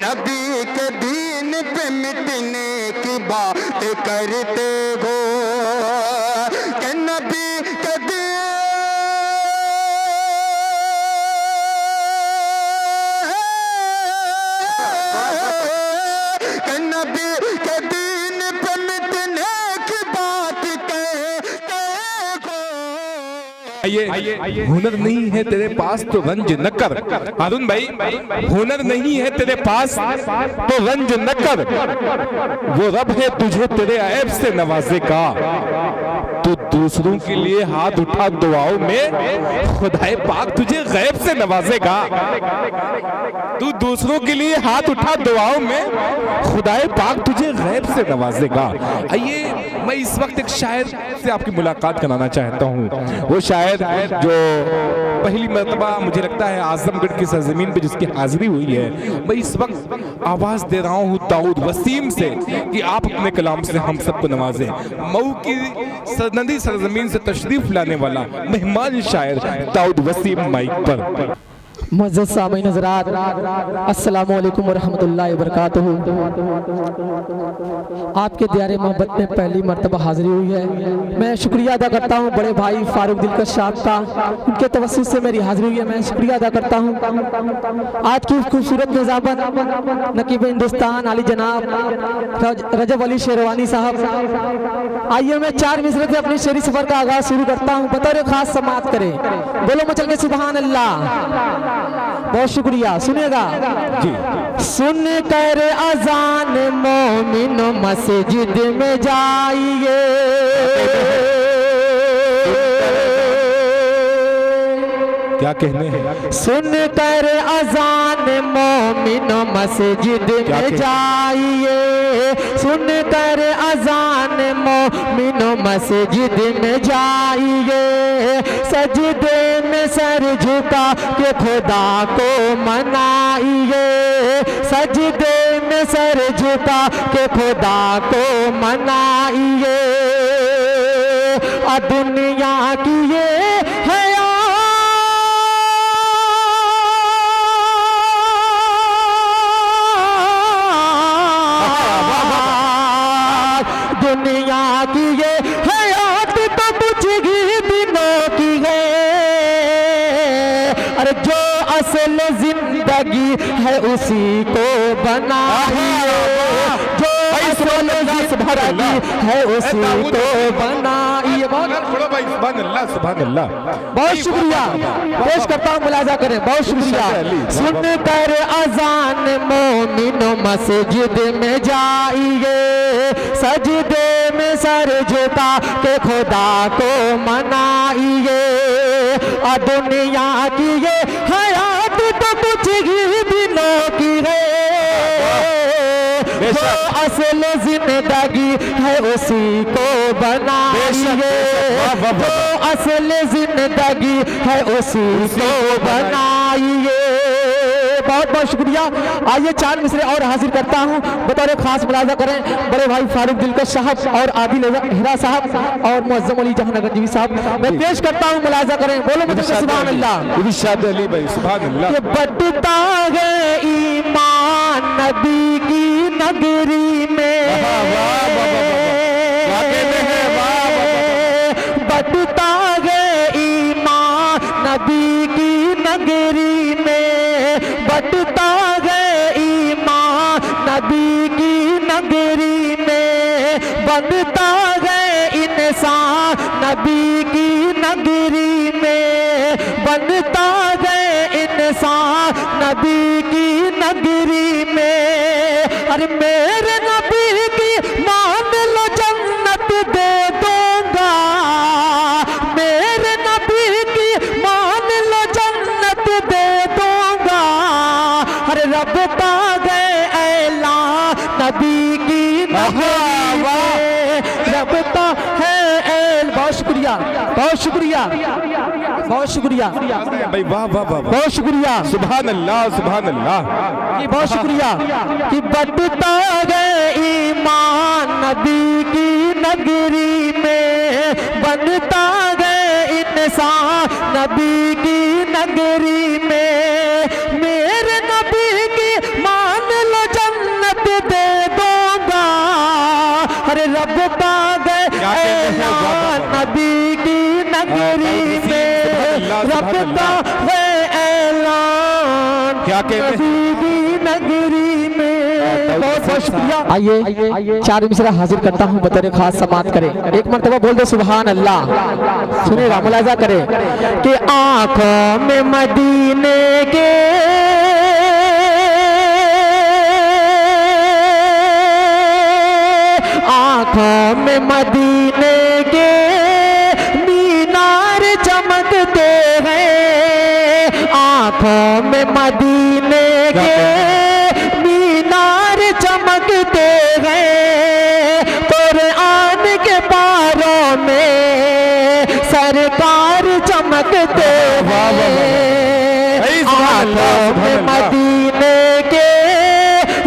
नबी के दीन पे मिटने की बात करते हो कि नबी के दीन कि नबी के दीन पे मिटने की बात करते हो। ये हुनर नहीं है तेरे पास तो रंज न कर। अरुण भाई, हुनर नहीं है तेरे पास तो रंज न कर, वो रब है तुझे तेरे ऐब से नवाजेगा। तू दूसरों के लिए हाथ उठा दुआओं में, खुदाए पाक तुझे गैब से नवाजेगा। तू दूसरों के लिए हाथ उठा दुआओं में, खुदाए पाक तुझे गैब से नवाजेगा। आइए मैं इस वक्त एक शायर से आपकी मुलाकात कराना चाहता हूँ। वो शायर जो पहली मर्तबा मुझे लगता है आजमगढ़ की सरजमीन पे जिसकी हाजिरी हुई है, मैं इस वक्त आवाज दे रहा हूँ दाऊद वसीम से कि आप अपने कलाम से हम सबको नवाजें। मऊ की नदी सरजमीन से तशरीफ लाने वाला मेहमान शायर दाऊद वसीम माइक पर। मुअज़्ज़ज़ सामीन हज़रात, अस्सलामु अलैकुम वरहमतुल्लाहि वबरकातुहू। आपके दियारे मोहब्बत में पहली मर्तबा हाज़िरी हुई है। मैं शुक्रिया अदा करता हूँ बड़े भाई फारूक दिलकश साहब का, उनके तवस्सुत से मेरी हाज़िरी हुई है। मैं शुक्रिया अदा करता हूँ। आज की खूबसूरत निज़ामत नकीब हिंदुस्तान आली जनाब रजब अली शेरवानी साहब। आइए मैं 4 मिसरे से अपनी शेरी सफ़र का आगाज़ शुरू करता हूँ। बतौर खास समाअत करें, बोलो मचल के सुभान अल्लाह। बहुत शुक्रिया, सुनिएगा जी। सुन कर अजान मोमिन मस्जिद में जाइए, क्या कहने हैं? सुन कर अजान मोमिन मस्जिद में जाइए, सुन कर अजान मोमिन मस्जिद में जाइए। सजदे में सर झुका के खुदा को मनाइए, सजदे में सर झुका के खुदा को मनाइए। और दुनिया की ये है दुनिया की ये हयात तो बुझगी दिनों की है। अरे जो असल जिंदगी है उसी को बनाइए, जो असल जिंदगी है उसी को बनाइए। बहुत शुक्रिया पेश करता हूँ, मुलाजा करें। बहुत शुक्रिया। सुन कर अजान मोमिन मस्जिद में जाइए, सजदे में सर झुका के खुदा को मनाइए। और दुनिया की ये हयात तो कुछ ही दिनों की है, जो असल जिंदगी है उसी को बनाइए, जो असल जिंदगी है उसी को बनाइए। बहुत बहुत शुक्रिया। आइए 4 मिसरे और हाजिर करता हूँ। बतौर खास मुलाजा करें बड़े भाई फारूक दिलकश साहब और आदिल हिरा साहब और मुअज़्ज़म अली जहांगीर साहब। मैं पेश करता हूँ, मुलाजा करें। बोलो मुझे सुभान अल्लाह। इरशाद अली भाई सुभान अल्लाह। बढ़ता है ईमान नबी की नगरी में, बढ़ता है ईमान नबी की नगरी में, बढ़ता है ईमान नबी की नगरी में। बनता है इंसान नबी की नगरी में, बनता है इंसान नबी की नगरी में। अरे मेरे नबी की मान लो जन्नत दे दूंगा, मेरे नबी की मान लो जन्नत दे दूंगा। अरे रब पा गए ऐलान नबी की नगरी में, रब पा है ऐल। बहुत शुक्रिया, बहुत शुक्रिया, बहुत शुक्रिया भाई। वाह वाह वाह, बहुत शुक्रिया। सुभान अल्लाह सुभान अल्लाह कि बहुत शुक्रिया कि बढ़ता गए ईमान नबी की नगरी में, बनता गए इंसान नबी की नगरी में। मेरे नबी की मान लो क्या कहते हैं? नगरी में बहुत बहुत शुक्रिया। आइए चार मिसरा हाजिर करता हूँ बतौर खास समात करें। एक मरतबा बोल दे सुभान अल्लाह। सुनेगा मुलाजा करें कि आंखों में मदीने के आंखों में मदीने के मीनार चमकते हैं। आंखों में मदीने के मीनार चमकते हैं। कुरान के पारों में सरकार चमकते हैं। आंखों में मदीने के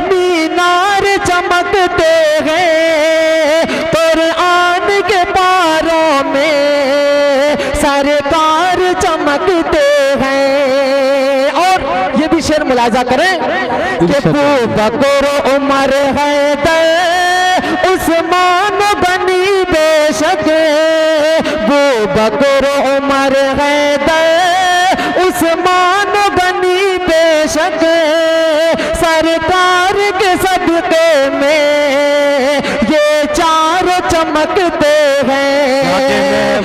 मीनार चमकते हैं। कुरान के पारों में सरकार चमकते हैं। और ये भी शेर मुलाजा करें कि अबू बकर उमर हैदर उस्मान बनी बेशक। अबू बकर उमर हैदर उस्मान बनी बेशक। सरकार के सदके में ये चारों चमकते हैं।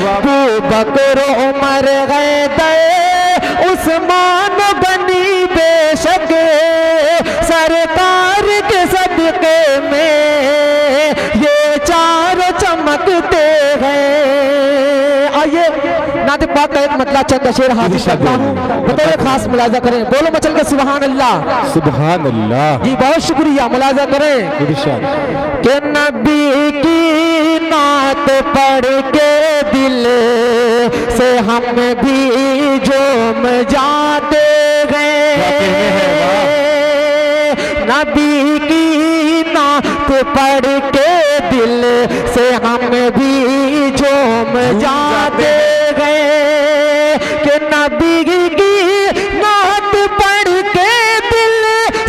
अबू बकर उमर हैदर उस्मान बनी बेशक। सरकार के सदके में ये चारों चमकते हैं। आइए नाते पाक का एक मतलब चंद शेर हाजिर करता हूँ बतौर खास मुलाजा करें। बोलो मचल के सुभान अल्लाह। सुभान अल्लाह जी बहुत शुक्रिया। मुलाजा करें कि नबी की नात पढ़ के दिल से हम भी जोम जाते गए। नबी की नात पढ़ के दिल से हम भी जोम जाते गए। कि नबी की नात पढ़ के दिल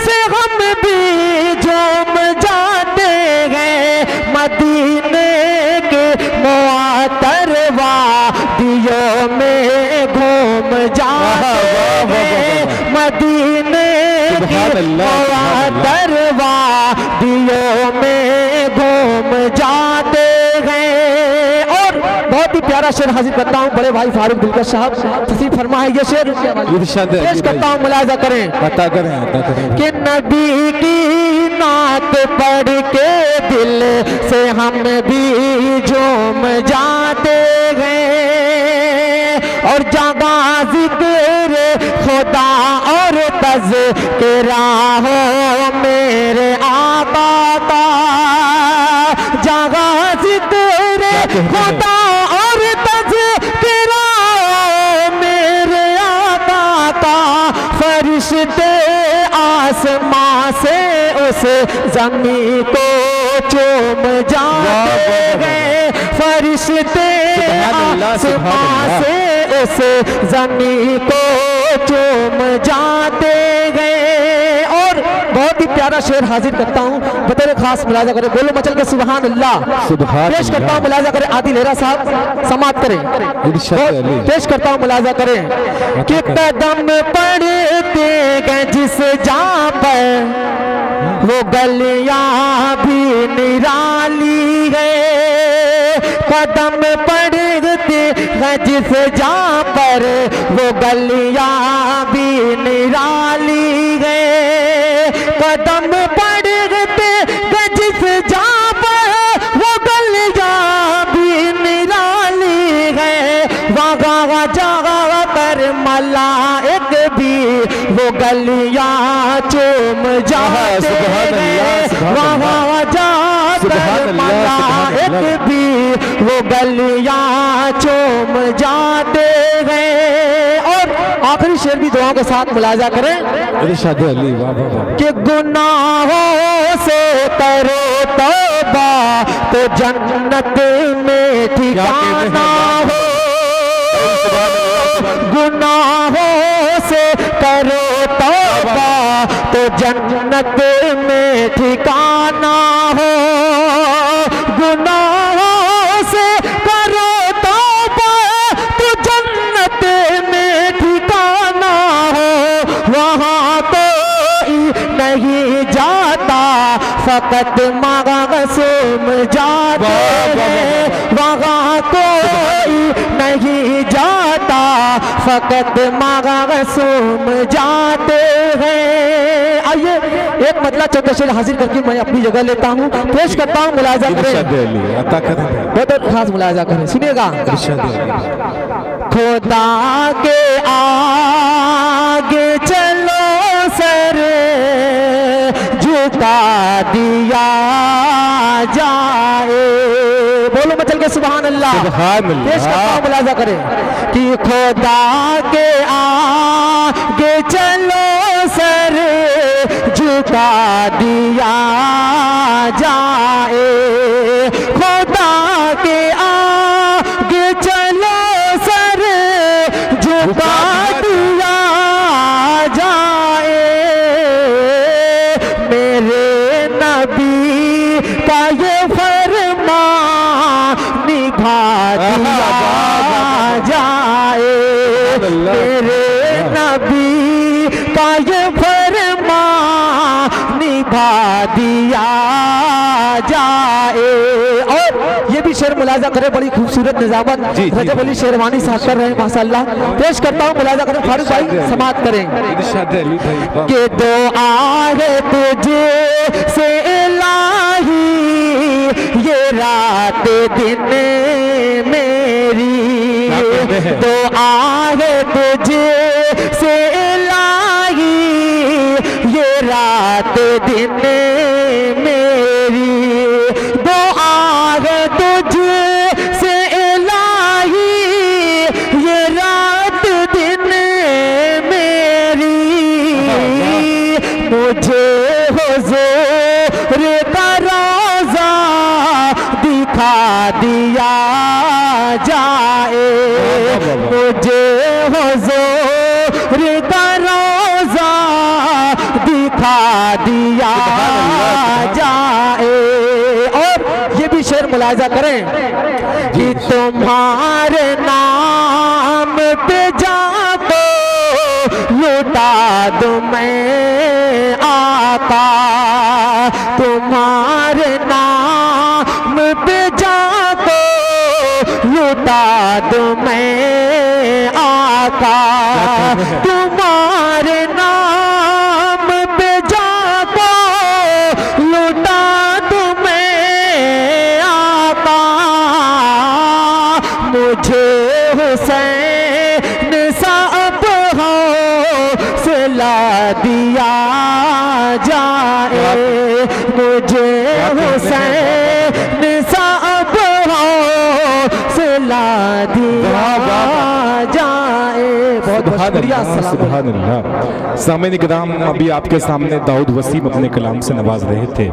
से हम भी जोम जाते गए। मदीने के मुअत्तर वादियों में घूम जाते गए। मदीने के मुअत्तर वादियों में घूम जाते गए। और बहुत ही प्यारा शेर हाजिर करता हूँ बड़े भाई फारूक दिलकश साहब तशरीफ फरमा है। ये शेर पेश करता हूँ मुलाजा करें। अता करें कि नबी की नात पढ़ के दिल से हम भी झूम जाते गए। और जहाँ जिक्र खुदा और तज़किरा हो मेरे आका का। जहाँ जिक्र खुदा और तज़किरा मेरे आका का। फरिश्ते आसमां से उस ज़मीं को चूम जाते हैं। फरिश्ते आसमां से उस ज़मीं को चूम जाते गए। और बहुत ही प्यारा शेर हाजिर करता हूँ बतौर खास मुलाजा करें। बोलो मचल के सुभान अल्लाह। पेश करता हूँ मुलाजा करें। आदिल लेहरा साहब समात करें। पेश करता हूँ मुलाजा करें कि कदम पड़ते गए जिस जहाँ पर वो गलियां भी निराली है। कदम पड़ते हैं जिस जहाँ पर वो गलियां भी निराली है। कदम पड़ते हैं जिस जहाँ पर वो गलियां भी निराली है। वहाँ जगह पर मलाइक भी वो गलियां चूम जाते हैं। वहाँ जाकर मलाइक भी वो गलियां चूम जाते हैं। और आखिरी शेर भी दुआओं के साथ मुलाजा करें कि गुनाहों से करो तौबा तो जन्नत में ठिकाना हो। गुनाहों से करो तौबा तो जन्नत में ठिकाना हो। गुनाहों से करो तौबा तो जन्नत में ठिकाना हो। वहाँ तो फकत मासूम जाते हैं, वहाँ कोई नहीं जाता, फकत मासूम जाते हैं। आइए एक मतलब चौथा शेर हाजिर करके मैं अपनी जगह लेता हूँ, पेश करता हूँ, मुलाजा करें, इरशाद अली अता करें, बहुत खास मुलाजा करें, सुनिएगा। इरशाद अली। खुदा के आगे चलो सर झुका दिया जाए, बोलो मचल के सुभान अल्लाह, सुभान अल्लाह। पेश करता हूं, मुलाजा करें कि खुदा के आगे चलो सर झुका दिया जाए, खुदा के आगे चलो सर झुका दिया जाए, मेरे नबी का ये फरमान निभा दिया जाए, मेरे नबी का ये फरमान निभा दिया जाए। और ये भी शेर मुलाजा करे, बड़ी खूबसूरत निजामत जी, जी, रजब अली शेरवानी साहब कर रहे हैं माशाअल्लाह, पेश करता हूँ, मुलाजा करें, फारूक भाई समाप्त करें। इरशाद अली भाई। कि दो आहे तुझे से इलाही, ये रात दिन मेरी, दो आहे तुझे से इलाही, ये रात दिन मेरी, दो आहे तुझे से इलाही, ये रात दिन मेरी, मुझे हुजूर का रोज़ा दिखा दिया जाए, मुझे हुजूर का रोज़ा दिखा दिया जाए। और ये भी शेर मुलाजा करें कि तुम्हारे नाम पे जाको लुटा दूं मैं आका, तुम्हारे नाम पे जाको लुटा दूं मैं आका, तुम्हारे नाम पे जाको लुटा दूं मैं आका, मुझे हुसैन साहब हौसला दिया जाए, मुझे हुसैन साहब हौसला दिया जाए। बहुत बहुत शुक्रिया। अस्सलाम सुभान अल्लाह। सामईन किराम, अभी आपके सामने दाऊद वसीम अपने कलाम से नवाज रहे थे।